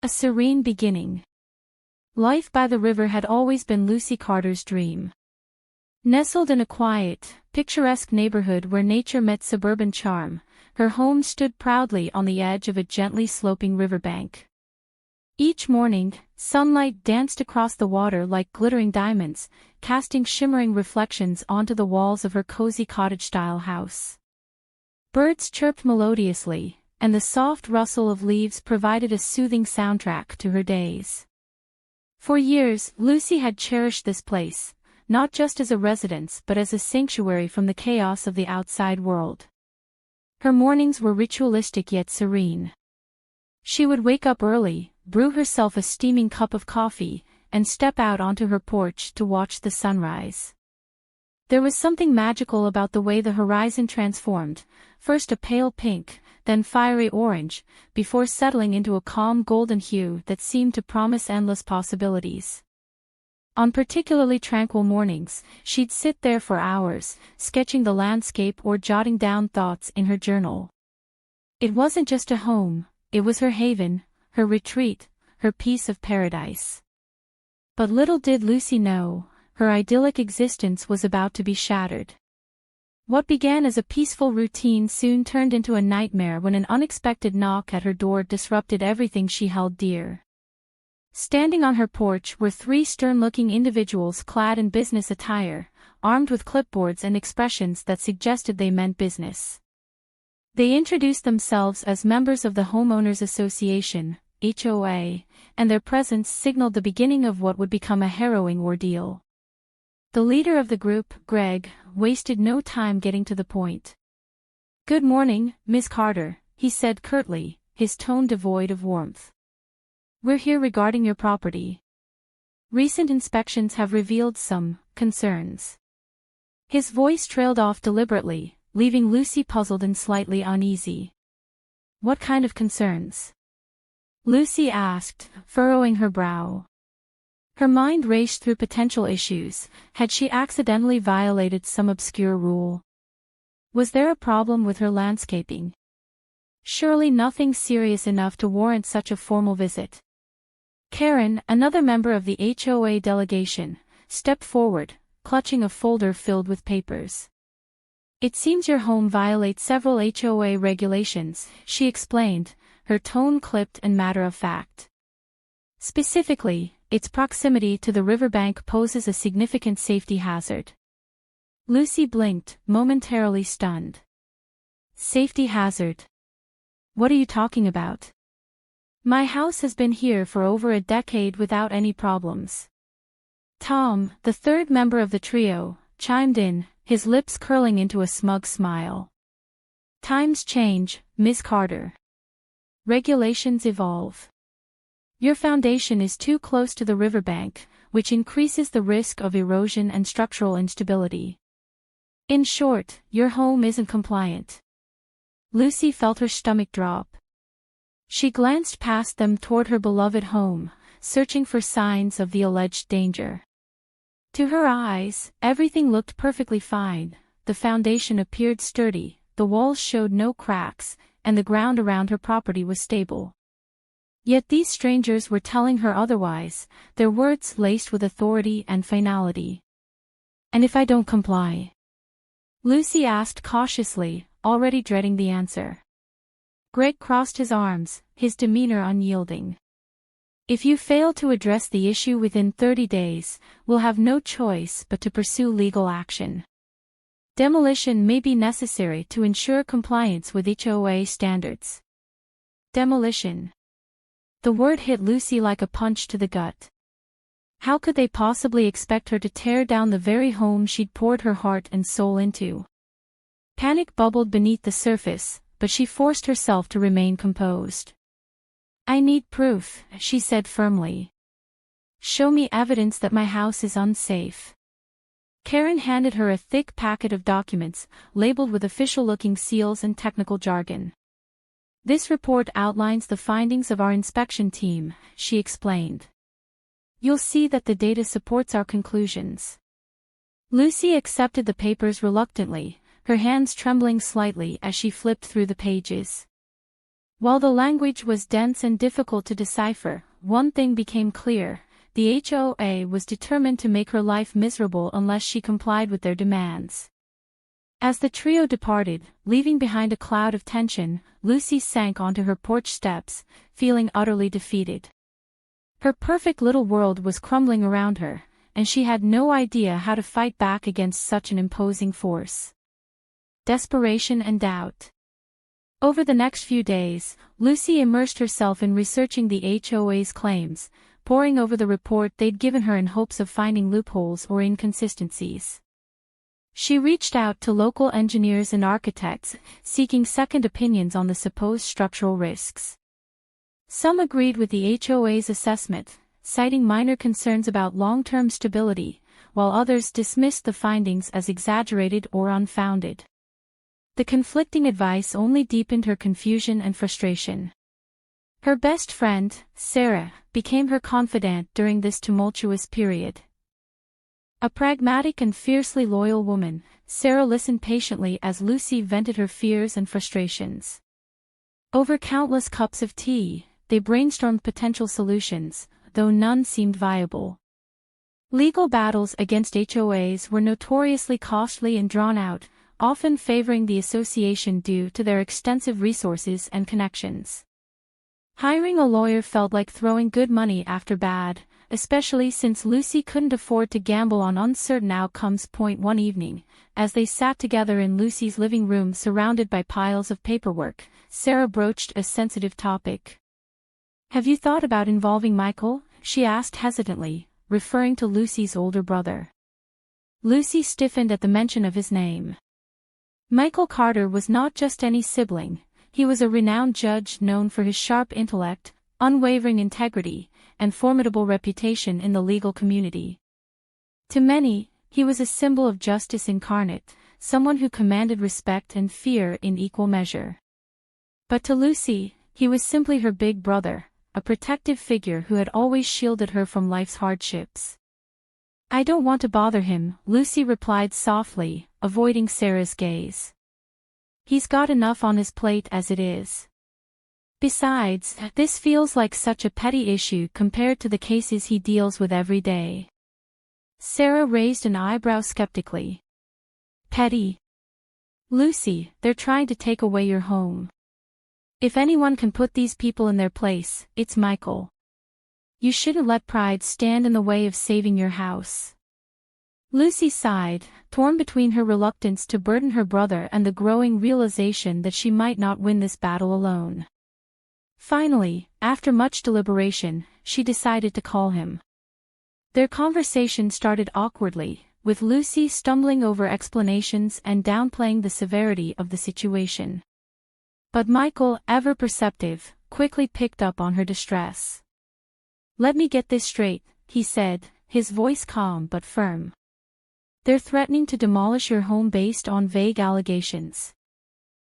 A serene beginning. Life by the river had always been Lucy Carter's dream. Nestled in a quiet, picturesque neighborhood where nature met suburban charm, her home stood proudly on the edge of a gently sloping riverbank. Each morning, sunlight danced across the water like glittering diamonds, casting shimmering reflections onto the walls of her cozy cottage-style house. Birds chirped melodiously, and the soft rustle of leaves provided a soothing soundtrack to her days. For years, Lucy had cherished this place, not just as a residence but as a sanctuary from the chaos of the outside world. Her mornings were ritualistic yet serene. She would wake up early, brew herself a steaming cup of coffee, and step out onto her porch to watch the sunrise. There was something magical about the way the horizon transformed, first a pale pink, then fiery orange, before settling into a calm golden hue that seemed to promise endless possibilities. On particularly tranquil mornings, she'd sit there for hours, sketching the landscape or jotting down thoughts in her journal. It wasn't just a home, it was her haven, her retreat, her piece of paradise. But little did Lucy know, her idyllic existence was about to be shattered. What began as a peaceful routine soon turned into a nightmare when an unexpected knock at her door disrupted everything she held dear. Standing on her porch were three stern-looking individuals clad in business attire, armed with clipboards and expressions that suggested they meant business. They introduced themselves as members of the Homeowners Association, HOA, and their presence signaled the beginning of what would become a harrowing ordeal. The leader of the group, Greg, wasted no time getting to the point. "Good morning, Miss Carter," he said curtly, his tone devoid of warmth. "We're here regarding your property. Recent inspections have revealed some concerns." His voice trailed off deliberately, leaving Lucy puzzled and slightly uneasy. "What kind of concerns?" Lucy asked, furrowing her brow. Her mind raced through potential issues. Had she accidentally violated some obscure rule? Was there a problem with her landscaping? Surely nothing serious enough to warrant such a formal visit. Karen, another member of the HOA delegation, stepped forward, clutching a folder filled with papers. "It seems your home violates several HOA regulations," she explained, her tone clipped and matter-of-fact. "Specifically, its proximity to the riverbank poses a significant safety hazard." Lucy blinked, momentarily stunned. "Safety hazard? What are you talking about?" "My house has been here for over a decade without any problems." Tom, the third member of the trio, chimed in, his lips curling into a smug smile. "Times change, Miss Carter. Regulations evolve. Your foundation is too close to the riverbank, which increases the risk of erosion and structural instability. In short, your home isn't compliant." Lucy felt her stomach drop. She glanced past them toward her beloved home, searching for signs of the alleged danger. To her eyes, everything looked perfectly fine. The foundation appeared sturdy, the walls showed no cracks, and the ground around her property was stable. Yet these strangers were telling her otherwise, their words laced with authority and finality. "And if I don't comply?" Lucy asked cautiously, already dreading the answer. Greg crossed his arms, his demeanor unyielding. "If you fail to address the issue within 30 days, we'll have no choice but to pursue legal action. Demolition may be necessary to ensure compliance with HOA standards." Demolition. The word hit Lucy like a punch to the gut. How could they possibly expect her to tear down the very home she'd poured her heart and soul into? Panic bubbled beneath the surface, but she forced herself to remain composed. "I need proof," she said firmly. "Show me evidence that my house is unsafe." Karen handed her a thick packet of documents, labeled with official-looking seals and technical jargon. "This report outlines the findings of our inspection team," she explained. "You'll see that the data supports our conclusions." Lucy accepted the papers reluctantly, her hands trembling slightly as she flipped through the pages. While the language was dense and difficult to decipher, one thing became clear: the HOA was determined to make her life miserable unless she complied with their demands. As the trio departed, leaving behind a cloud of tension, Lucy sank onto her porch steps, feeling utterly defeated. Her perfect little world was crumbling around her, and she had no idea how to fight back against such an imposing force. Desperation and doubt. Over the next few days, Lucy immersed herself in researching the HOA's claims, poring over the report they'd given her in hopes of finding loopholes or inconsistencies. She reached out to local engineers and architects, seeking second opinions on the supposed structural risks. Some agreed with the HOA's assessment, citing minor concerns about long-term stability, while others dismissed the findings as exaggerated or unfounded. The conflicting advice only deepened her confusion and frustration. Her best friend, Sarah, became her confidant during this tumultuous period. A pragmatic and fiercely loyal woman, Sarah listened patiently as Lucy vented her fears and frustrations. Over countless cups of tea, they brainstormed potential solutions, though none seemed viable. Legal battles against HOAs were notoriously costly and drawn out, often favoring the association due to their extensive resources and connections. Hiring a lawyer felt like throwing good money after bad, especially since Lucy couldn't afford to gamble on uncertain outcomes. One evening, as they sat together in Lucy's living room surrounded by piles of paperwork, Sarah broached a sensitive topic. "Have you thought about involving Michael?" she asked hesitantly, referring to Lucy's older brother. Lucy stiffened at the mention of his name. Michael Carter was not just any sibling, he was a renowned judge known for his sharp intellect, unwavering integrity, and formidable reputation in the legal community. To many, he was a symbol of justice incarnate, someone who commanded respect and fear in equal measure. But to Lucy, he was simply her big brother, a protective figure who had always shielded her from life's hardships. "I don't want to bother him," Lucy replied softly, avoiding Sarah's gaze. "He's got enough on his plate as it is. Besides, this feels like such a petty issue compared to the cases he deals with every day." Sarah raised an eyebrow skeptically. "Petty? Lucy, they're trying to take away your home. If anyone can put these people in their place, it's Michael. You shouldn't let pride stand in the way of saving your house." Lucy sighed, torn between her reluctance to burden her brother and the growing realization that she might not win this battle alone. Finally, after much deliberation, she decided to call him. Their conversation started awkwardly, with Lucy stumbling over explanations and downplaying the severity of the situation. But Michael, ever perceptive, quickly picked up on her distress. "Let me get this straight," he said, his voice calm but firm. "They're threatening to demolish your home based on vague allegations.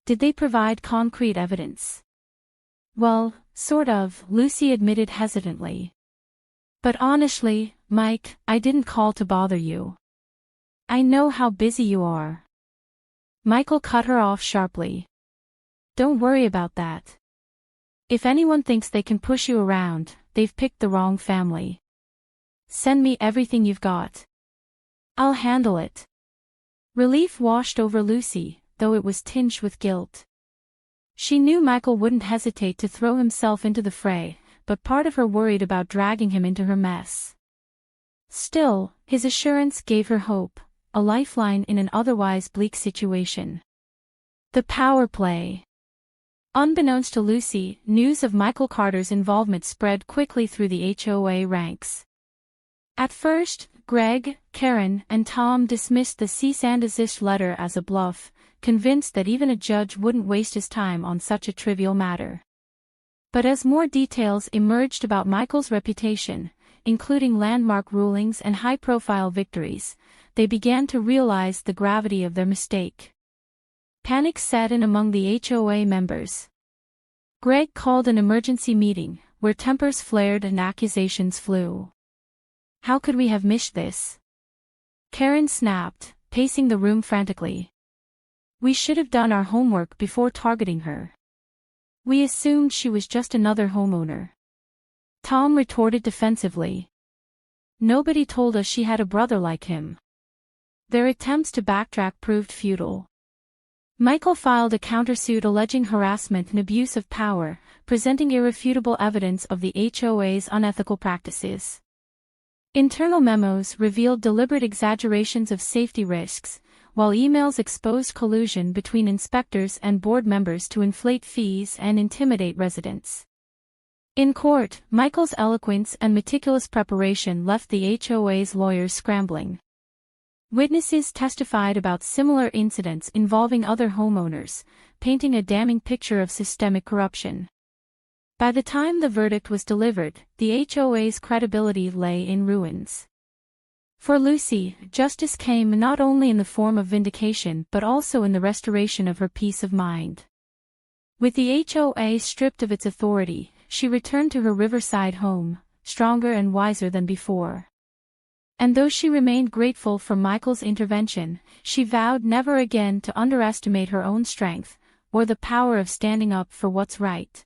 Did they provide concrete evidence?" "Well, sort of," Lucy admitted hesitantly. "But honestly, Mike, I didn't call to bother you. I know how busy you are." Michael cut her off sharply. "Don't worry about that. If anyone thinks they can push you around, they've picked the wrong family. Send me everything you've got. I'll handle it." Relief washed over Lucy, though it was tinged with guilt. She knew Michael wouldn't hesitate to throw himself into the fray, but part of her worried about dragging him into her mess. Still, his assurance gave her hope, a lifeline in an otherwise bleak situation. The power play. Unbeknownst to Lucy, news of Michael Carter's involvement spread quickly through the HOA ranks. At first, Greg, Karen, and Tom dismissed the cease and desist letter as a bluff, convinced that even a judge wouldn't waste his time on such a trivial matter. But as more details emerged about Michael's reputation, including landmark rulings and high-profile victories, they began to realize the gravity of their mistake. Panic set in among the HOA members. Greg called an emergency meeting, where tempers flared and accusations flew. "How could we have missed this?" Karen snapped, pacing the room frantically. "We should have done our homework before targeting her. We assumed she was just another homeowner. Tom retorted defensively. Nobody told us she had a brother like him. Their attempts to backtrack proved futile. Michael filed a countersuit alleging harassment and abuse of power, presenting irrefutable evidence of the HOA's unethical practices. Internal memos revealed deliberate exaggerations of safety risks, while emails exposed collusion between inspectors and board members to inflate fees and intimidate residents. In court, Michael's eloquence and meticulous preparation left the HOA's lawyers scrambling. Witnesses testified about similar incidents involving other homeowners, painting a damning picture of systemic corruption. By the time the verdict was delivered, the HOA's credibility lay in ruins. For Lucy, justice came not only in the form of vindication but also in the restoration of her peace of mind. With the HOA stripped of its authority, she returned to her riverside home, stronger and wiser than before. And though she remained grateful for Michael's intervention, she vowed never again to underestimate her own strength, or the power of standing up for what's right.